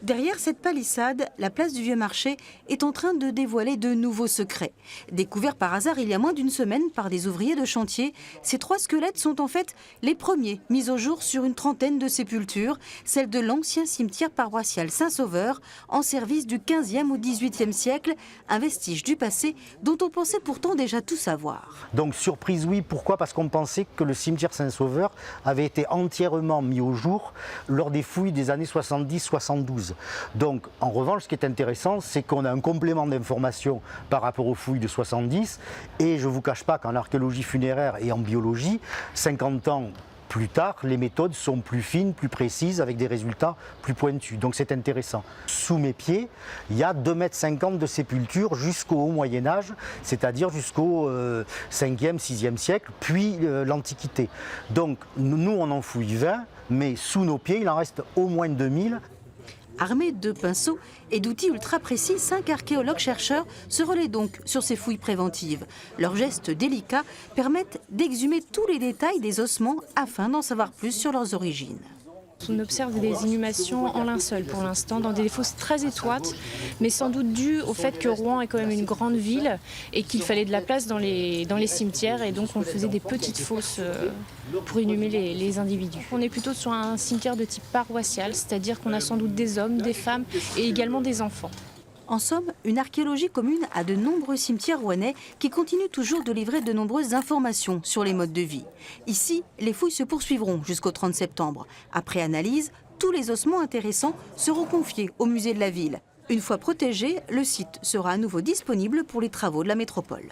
Derrière cette palissade, la place du Vieux Marché est en train de dévoiler de nouveaux secrets. Découverts par hasard il y a moins d'une semaine par des ouvriers de chantier, ces 3 squelettes sont en fait les premiers mis au jour sur une trentaine de sépultures, celles de l'ancien cimetière paroissial Saint-Sauveur, en service du 15e au 18e siècle, un vestige du passé dont on pensait pourtant déjà tout savoir. Donc surprise oui, pourquoi? Parce qu'on pensait que le cimetière Saint-Sauveur avait été entièrement mis au jour lors des fouilles des années 70-72. Donc en revanche, ce qui est intéressant, c'est qu'on a un complément d'information par rapport aux fouilles de 70, et je ne vous cache pas qu'en archéologie funéraire et en biologie, 50 ans plus tard, les méthodes sont plus fines, plus précises, avec des résultats plus pointus. Donc c'est intéressant. Sous mes pieds, il y a 2,50 m de sépulture jusqu'au haut Moyen-Âge, c'est-à-dire jusqu'au 5e, 6e siècle, puis l'Antiquité. Donc nous, on en fouille 20, mais sous nos pieds, il en reste au moins 2000. Armés de pinceaux et d'outils ultra précis, 5 archéologues-chercheurs se relaient donc sur ces fouilles préventives. Leurs gestes délicats permettent d'exhumer tous les détails des ossements afin d'en savoir plus sur leurs origines. On observe des inhumations en linceul pour l'instant, dans des fosses très étroites, mais sans doute dû au fait que Rouen est quand même une grande ville et qu'il fallait de la place dans les cimetières, et donc on faisait des petites fosses pour inhumer les individus. On est plutôt sur un cimetière de type paroissial, c'est-à-dire qu'on a sans doute des hommes, des femmes et également des enfants. En somme, une archéologie commune à de nombreux cimetières rouennais qui continuent toujours de livrer de nombreuses informations sur les modes de vie. Ici, les fouilles se poursuivront jusqu'au 30 septembre. Après analyse, tous les ossements intéressants seront confiés au musée de la ville. Une fois protégé, le site sera à nouveau disponible pour les travaux de la métropole.